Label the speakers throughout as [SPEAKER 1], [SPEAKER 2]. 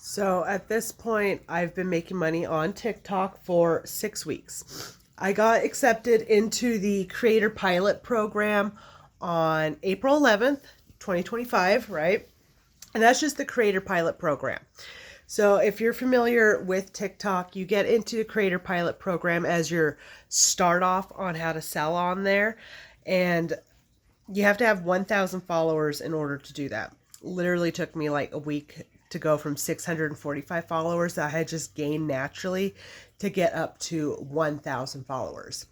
[SPEAKER 1] So at this point, I've been making money on TikTok for 6 weeks. I got accepted into the Creator Pilot program on April 11th, 2025, right? And that's just the Creator Pilot program. So if you're familiar with TikTok, you get into the Creator Pilot program as your start off on how to sell on there. And you have to have 1,000 followers in order to do that. Literally took me like a week to go from 645 followers that I had just gained naturally to get up to 1,000 followers.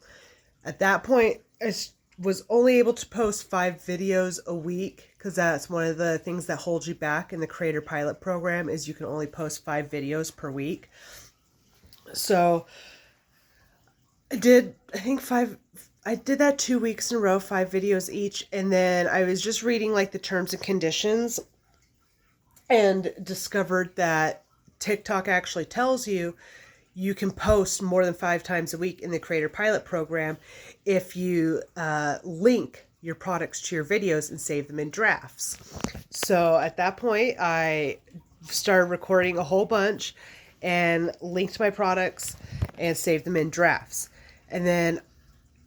[SPEAKER 1] At that point, I was only able to post 5 videos a week because that's one of the things that holds you back in the Creator Pilot program is you can only post 5 videos per week. So I did that 2 weeks in a row, 5 videos each. And then I was just reading like the terms and conditions and discovered that TikTok actually tells you you can post more than 5 times a week in the Creator Pilot program if you link your products to your videos and save them in drafts. So at that point, I started recording a whole bunch and linked my products and saved them in drafts. And then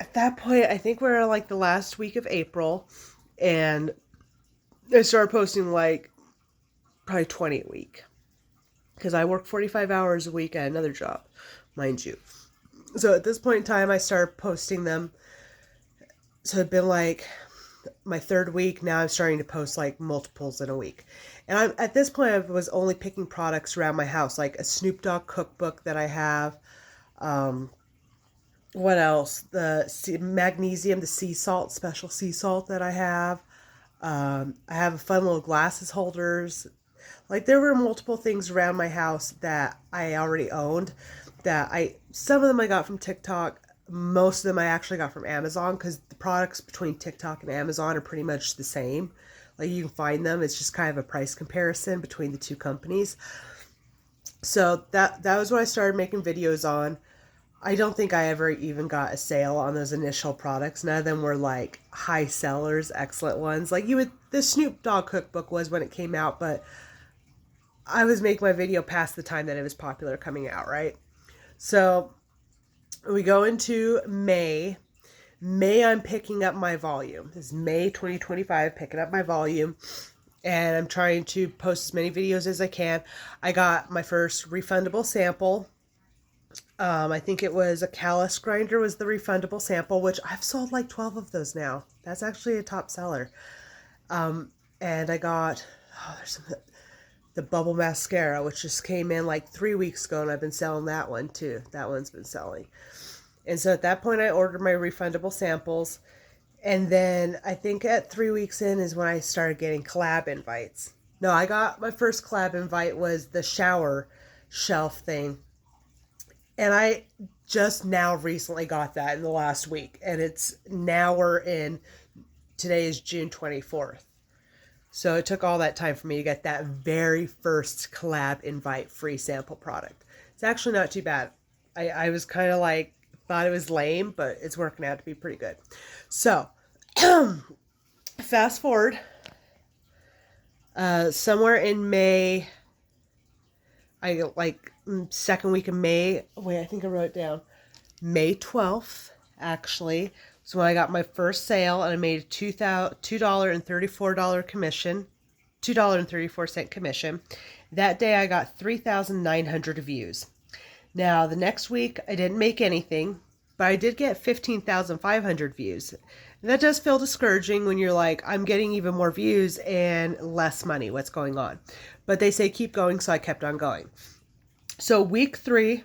[SPEAKER 1] at that point, I think we're like the last week of April, and I started posting like probably 20 a week because I work 45 hours a week at another job, mind you. So at this point in time, I started posting them. So it'd been like my 3rd week. Now I'm starting to post like multiples in a week. And at this point, I was only picking products around my house, like a Snoop Dogg cookbook that I have. What else? The magnesium, the sea salt, special sea salt that I have. I have fun little glasses holders. Like there were multiple things around my house that I already owned some of them I got from TikTok. Most of them I actually got from Amazon because the products between TikTok and Amazon are pretty much the same. Like you can find them. It's just kind of a price comparison between the two companies. So that was what I started making videos on. I don't think I ever even got a sale on those initial products. None of them were like high sellers, excellent ones. Like the Snoop Dogg cookbook was when it came out, but I was making my video past the time that it was popular coming out, right? So we go into May. I'm picking up my volume. This is May 2025, picking up my volume. And I'm trying to post as many videos as I can. I got my first refundable sample. I think it was a callus grinder was the refundable sample, which I've sold like 12 of those now. That's actually a top seller. And I got, the bubble mascara, which just came in like 3 weeks ago, and I've been selling that one too. That one's been selling. And so at that point, I ordered my refundable samples. And then I think at 3 weeks in is when I started getting collab invites. No, I got my first collab invite was the shower shelf thing. And I just now recently got that in the last week. And today is June 24th. So it took all that time for me to get that very first collab invite free sample product. It's actually not too bad. I was kind of like, thought it was lame, but it's working out to be pretty good. So fast forward, somewhere in May, second week of May. Wait, I think I wrote it down. May 12th, actually. So when I got my first sale, and I made a $2.34 commission, $2.34 commission. That day I got 3,900 views. Now the next week I didn't make anything, but I did get 15,500 views. And that does feel discouraging when you're like, I'm getting even more views and less money. What's going on? But they say keep going, so I kept on going. So week 3,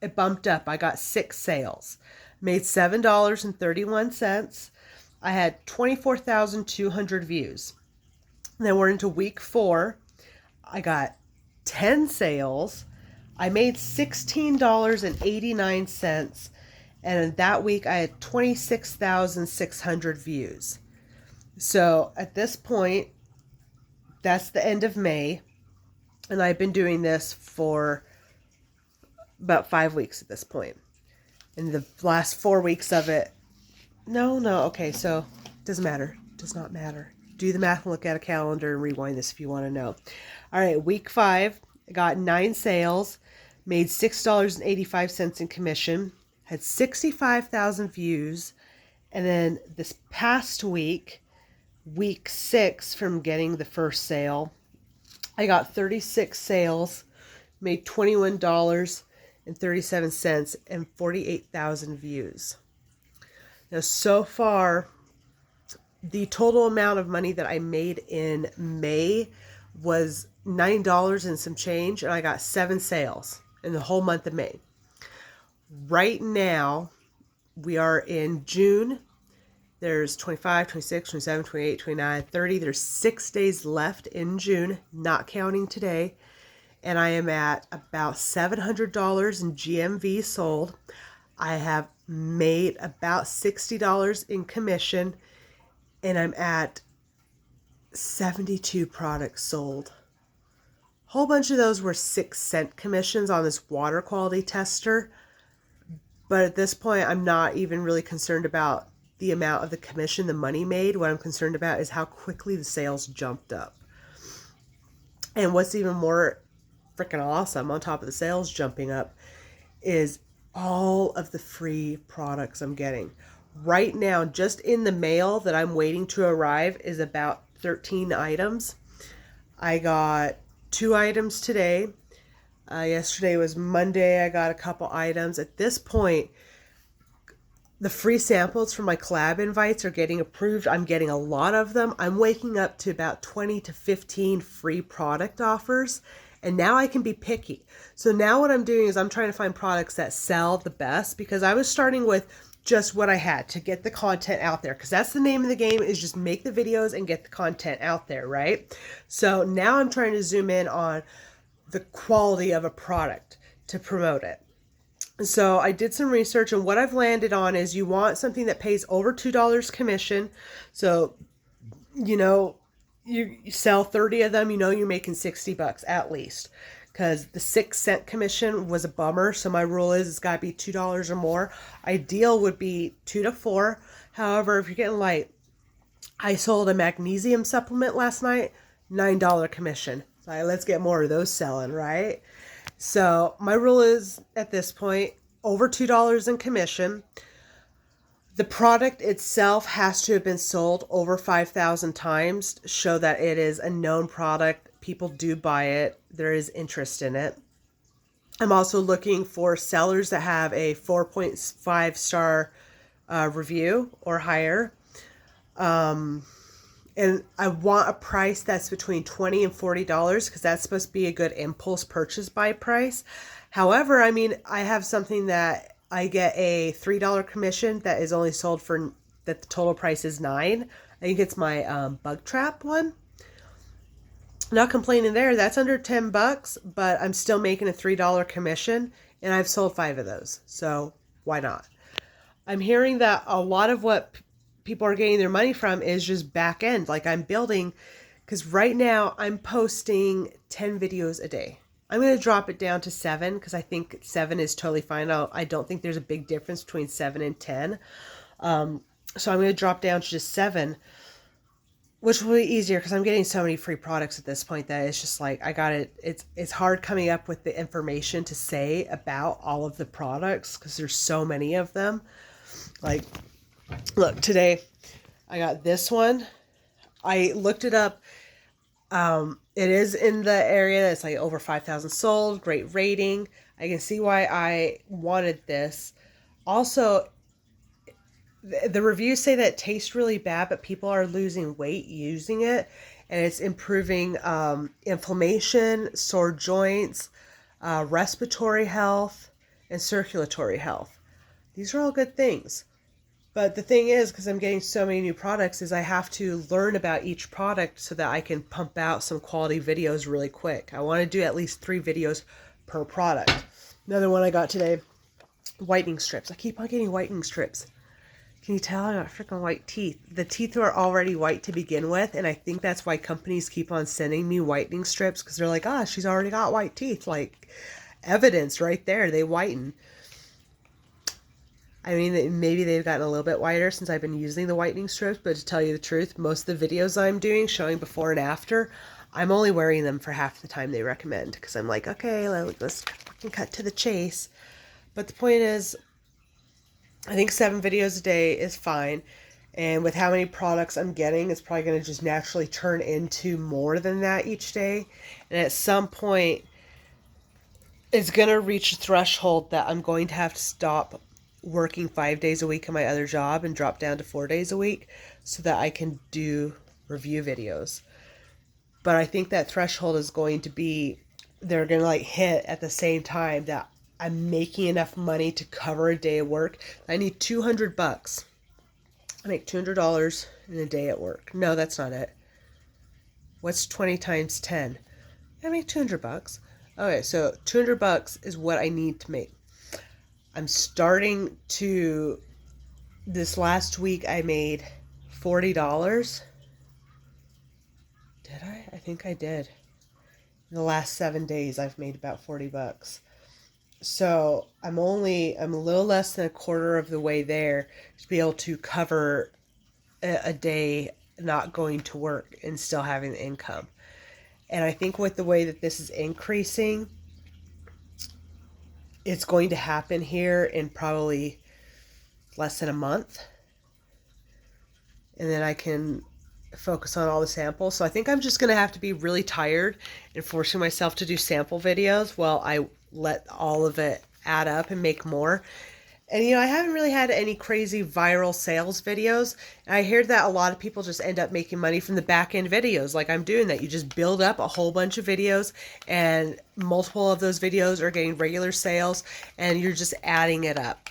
[SPEAKER 1] it bumped up. I got 6 sales. Made $7.31. I had 24,200 views. And then we're into week 4. I got 10 sales. I made $16.89. And in that week, I had 26,600 views. So at this point, that's the end of May. And I've been doing this for about 5 weeks at this point. In the last 4 weeks of it, okay, so doesn't matter. Does not matter. Do the math and look at a calendar and rewind this if you want to know. All right, week 5, I got 9 sales, made $6.85 in commission, had 65,000 views, and then this past week, week 6 from getting the first sale, I got 36 sales, made $21.37, and 48,000 views. Now, so far, the total amount of money that I made in May was $9 and some change, and I got 7 sales in the whole month of May. Right now, we are in June. There's 25, 26, 27, 28, 29, 30. There's 6 days left in June, not counting today. And I am at about $700 in GMV sold. I have made about $60 in commission, and I'm at 72 products sold. A whole bunch of those were 6-cent commissions on this water quality tester. But at this point, I'm not even really concerned about the amount of the commission, the money made. What I'm concerned about is how quickly the sales jumped up. And what's even more freaking awesome on top of the sales jumping up is all of the free products I'm getting. Right now, just in the mail that I'm waiting to arrive is about 13 items. I got 2 items today. Yesterday was Monday. I got a couple items. At this point, the free samples for my collab invites are getting approved. I'm getting a lot of them. I'm waking up to about 20 to 15 free product offers. And now I can be picky. So now what I'm doing is I'm trying to find products that sell the best, because I was starting with just what I had to get the content out there, because that's the name of the game, is just make the videos and get the content out there, right? So now I'm trying to zoom in on the quality of a product to promote it. So I did some research, and what I've landed on is you want something that pays over $2 commission. So, you sell 30 of them, you're making $60 at least, because the 6-cent commission was a bummer. So my rule is it's got to be $2 or more. Ideal would be 2 to 4. However, if you're getting light, I sold a magnesium supplement last night, $9 commission. So let's get more of those selling, right? So my rule is at this point over $2 in commission. The product itself has to have been sold over 5,000 times to show that it is a known product. People do buy it. There is interest in it. I'm also looking for sellers that have a 4.5 star review or higher. And I want a price that's between $20 and $40, because that's supposed to be a good impulse purchase buy price. However, I have something that I get a $3 commission that is only sold for, that the total price is $9. I think it's my bug trap one. Not complaining there. That's under $10, but I'm still making a $3 commission, and I've sold 5 of those. So why not? I'm hearing that a lot of what people are getting their money from is just back end. Like I'm building, because right now I'm posting 10 videos a day. I'm going to drop it down to 7, because I think 7 is totally fine. I don't think there's a big difference between 7 and 10. So I'm going to drop down to just 7, which will be easier, because I'm getting so many free products at this point that it's just like, I got it. It's hard coming up with the information to say about all of the products, because there's so many of them. Like, look, today I got this one. I looked it up. It is in the area that's like over 5,000 sold, great rating. I can see why I wanted this. Also, the reviews say that it tastes really bad, but people are losing weight using it, and it's improving inflammation, sore joints, respiratory health, and circulatory health. These are all good things. But the thing is, because I'm getting so many new products, is I have to learn about each product so that I can pump out some quality videos really quick. I want to do at least 3 videos per product. Another one I got today, whitening strips. I keep on getting whitening strips. Can you tell I got freaking white teeth? The teeth are already white to begin with, and I think that's why companies keep on sending me whitening strips, because they're like, she's already got white teeth. Like, evidence right there, they whiten. Maybe they've gotten a little bit whiter since I've been using the whitening strips, but to tell you the truth, most of the videos I'm doing showing before and after, I'm only wearing them for half the time they recommend because I'm like, okay, let's cut to the chase. But the point is, I think 7 videos a day is fine. And with how many products I'm getting, it's probably going to just naturally turn into more than that each day. And at some point, it's going to reach a threshold that I'm going to have to stop working 5 days a week in my other job and drop down to 4 days a week so that I can do review videos. But I think that threshold is going to be, they're going to like hit at the same time that I'm making enough money to cover a day of work. I need $200. I make $200 in a day at work. No, that's not it. What's 20 times 10? I make $200. Okay, so $200 is what I need to make. I'm starting to, this last week I made $40. Did I? I think I did. In the last 7 days I've made about $40. So I'm a little less than a quarter of the way there to be able to cover a day not going to work and still having the income. And I think with the way that this is increasing, it's going to happen here in probably less than a month. And then I can focus on all the samples. So I think I'm just going to have to be really tired and forcing myself to do sample videos while I let all of it add up and make more. And, I haven't really had any crazy viral sales videos. And I hear that a lot of people just end up making money from the back end videos like I'm doing that. You just build up a whole bunch of videos and multiple of those videos are getting regular sales and you're just adding it up.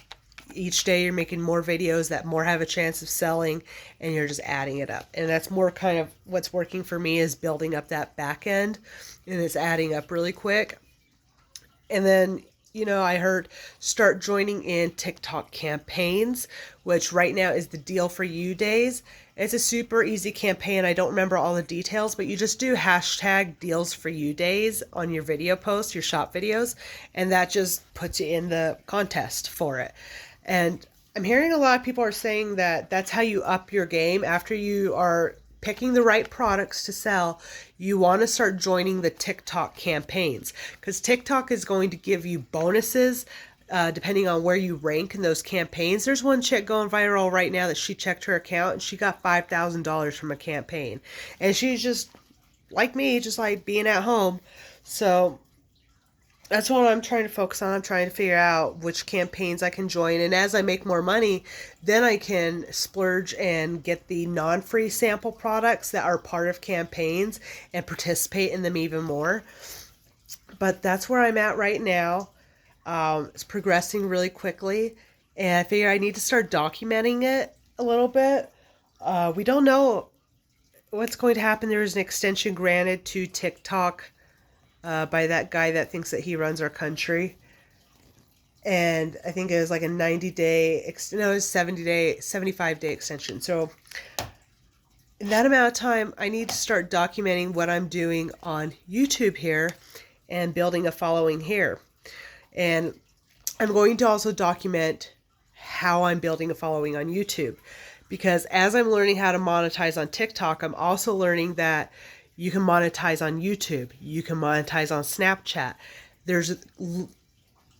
[SPEAKER 1] Each day you're making more videos that more have a chance of selling and you're just adding it up. And that's more kind of what's working for me is building up that back end and it's adding up really quick. And then, I heard start joining in TikTok campaigns, which right now is the Deal for You days. It's a super easy campaign. I don't remember all the details, but you just do hashtag Deals for You days on your video posts, your shop videos, and that just puts you in the contest for it. And I'm hearing a lot of people are saying that that's how you up your game after you are picking the right products to sell. You want to start joining the TikTok campaigns because TikTok is going to give you bonuses depending on where you rank in those campaigns. There's one chick going viral right now that she checked her account and she got $5,000 from a campaign. And she's just like me, just like being at home. So that's what I'm trying to focus on. I'm trying to figure out which campaigns I can join. And as I make more money, then I can splurge and get the non-free sample products that are part of campaigns and participate in them even more. But that's where I'm at right now. It's progressing really quickly. And I figure I need to start documenting it a little bit. We don't know what's going to happen. There is an extension granted to TikTok by that guy that thinks that he runs our country. And I think it was like a 75-day extension. So in that amount of time, I need to start documenting what I'm doing on YouTube here and building a following here. And I'm going to also document how I'm building a following on YouTube. Because as I'm learning how to monetize on TikTok, I'm also learning that you can monetize on YouTube. You can monetize on Snapchat. There's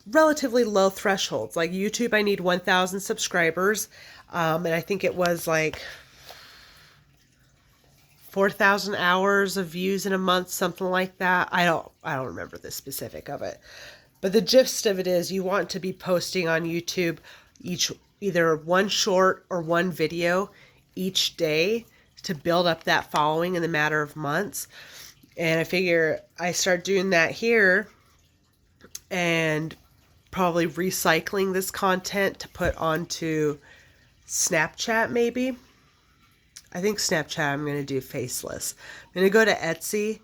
[SPEAKER 1] relatively low thresholds. Like YouTube, I need 1,000 subscribers. And I think it was like 4,000 hours of views in a month, something like that. I don't remember the specific of it. But the gist of it is you want to be posting on YouTube either one short or one video each day to build up that following in the matter of months. And I figure I start doing that here and probably recycling this content to put onto Snapchat maybe. I think Snapchat I'm going to do faceless. I'm going to go to Etsy.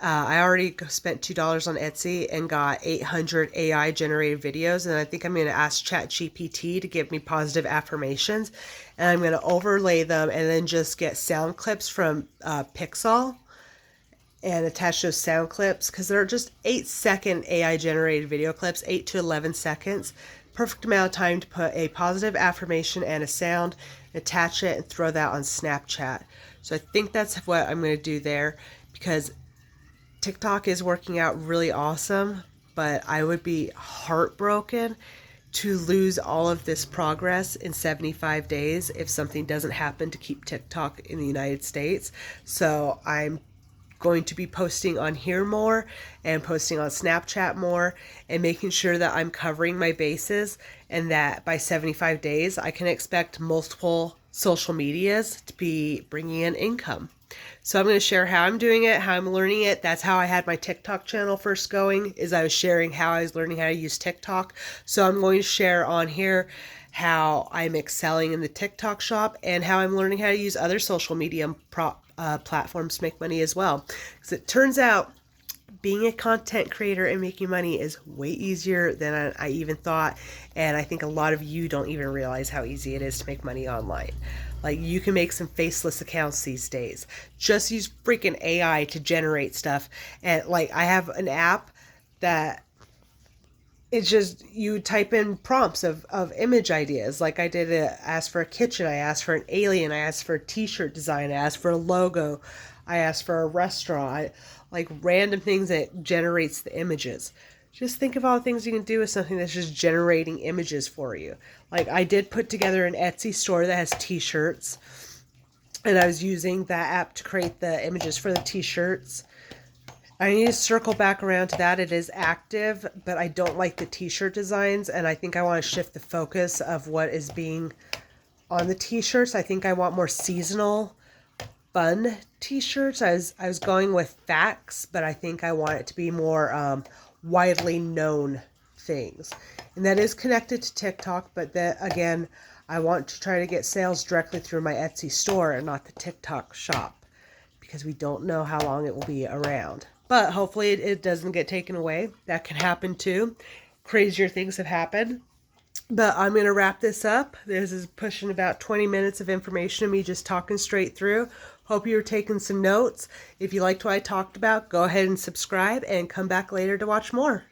[SPEAKER 1] I already spent $2 on Etsy and got 800 AI generated videos. And I think I'm going to ask ChatGPT to give me positive affirmations. And I'm going to overlay them and then just get sound clips from Pixel and attach those sound clips because they're just 8-second AI generated video clips, 8 to 11 seconds. Perfect amount of time to put a positive affirmation and a sound, attach it and throw that on Snapchat. So I think that's what I'm going to do there because TikTok is working out really awesome, but I would be heartbroken to lose all of this progress in 75 days if something doesn't happen to keep TikTok in the United States. So I'm going to be posting on here more and posting on Snapchat more and making sure that I'm covering my bases, and that by 75 days I can expect multiple social medias to be bringing in income. So I'm going to share how I'm doing it, how I'm learning it. That's how I had my TikTok channel first going, is I was sharing how I was learning how to use TikTok. So I'm going to share on here how I'm excelling in the TikTok shop and how I'm learning how to use other social media platforms to make money as well. Because it turns out being a content creator and making money is way easier than I even thought. And I think a lot of you don't even realize how easy it is to make money online. Like, you can make some faceless accounts these days. Just use freaking AI to generate stuff. And like, I have an app that it's just, you type in prompts of image ideas. Like I did, asked for a kitchen, I asked for an alien, I asked for a t-shirt design, I asked for a logo, I asked for a restaurant, like random things that generates the images. Just think of all the things you can do with something that's just generating images for you. Like, I did put together an Etsy store that has t-shirts, and I was using that app to create the images for the t-shirts. I need to circle back around to that. It is active, but I don't like the t-shirt designs, and I think I want to shift the focus of what is being on the t-shirts. I think I want more seasonal, fun t-shirts. I was going with facts, but I think I want it to be more widely known things. And that is connected to TikTok, but that, again, I want to try to get sales directly through my Etsy store and not the TikTok shop, because we don't know how long it will be around. But hopefully it doesn't get taken away. That can happen too. Crazier things have happened. But I'm going to wrap this up. This is pushing about 20 minutes of information of me just talking straight through. Hope you were taking some notes. If you liked what I talked about, go ahead and subscribe and come back later to watch more.